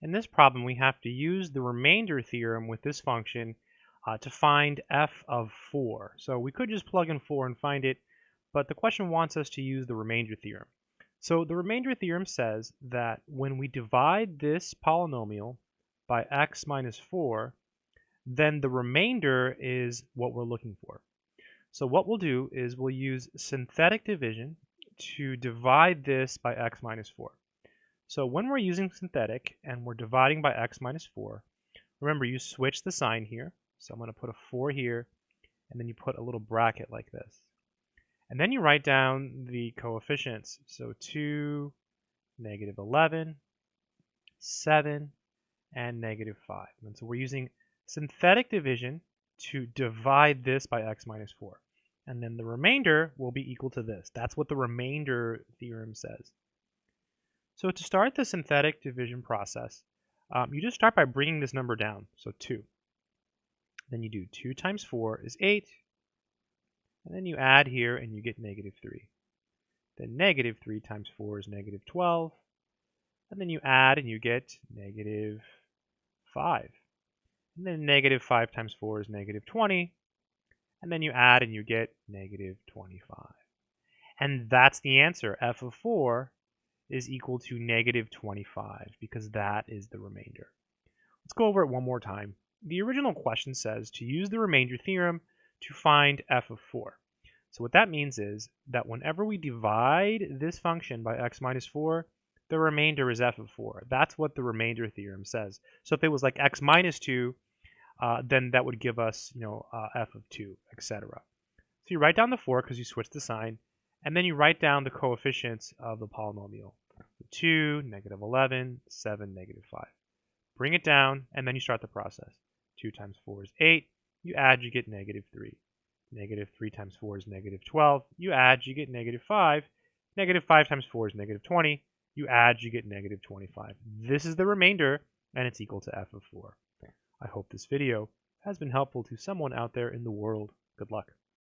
In this problem, we have to use the remainder theorem with this function to find f of 4. So we could just plug in 4 and find it, but the question wants us to use the remainder theorem. So the remainder theorem says that when we divide this polynomial by x minus 4, then the remainder is what we're looking for. So what we'll do is we'll use synthetic division to divide this by x minus 4. So when we're using synthetic and we're dividing by x minus 4, remember you switch the sign here. So I'm going to put a 4 here, and then you put a little bracket like this. And then you write down the coefficients. So 2, negative 11, 7, and negative 5. And so we're using synthetic division to divide this by x minus 4. And then the remainder will be equal to this. That's what the remainder theorem says. So to start the synthetic division process, you just start by bringing this number down, so 2. Then you do 2 times 4 is 8, and then you add here and you get negative 3. Then negative 3 times 4 is negative 12, and then you add and you get negative 5. And then negative 5 times 4 is negative 20, and then you add and you get negative 25. And that's the answer. F of 4 is equal to negative 25 because that is the remainder. Let's go over it one more time. The original question says to use the remainder theorem to find f of 4. So what that means is that whenever we divide this function by x minus 4, the remainder is f of 4. That's what the remainder theorem says. So if it was like x minus 2, then that would give us, f of 2, etc. So you write down the 4 because you switch the sign, and then you write down the coefficients of the polynomial. 2, negative 11, 7, negative 5. Bring it down, and then you start the process. 2 times 4 is 8. You add, you get negative 3. Negative 3 times 4 is negative 12. You add, you get negative 5. Negative 5 times 4 is negative 20. You add, you get negative 25. This is the remainder, and it's equal to f of 4. I hope this video has been helpful to someone out there in the world. Good luck.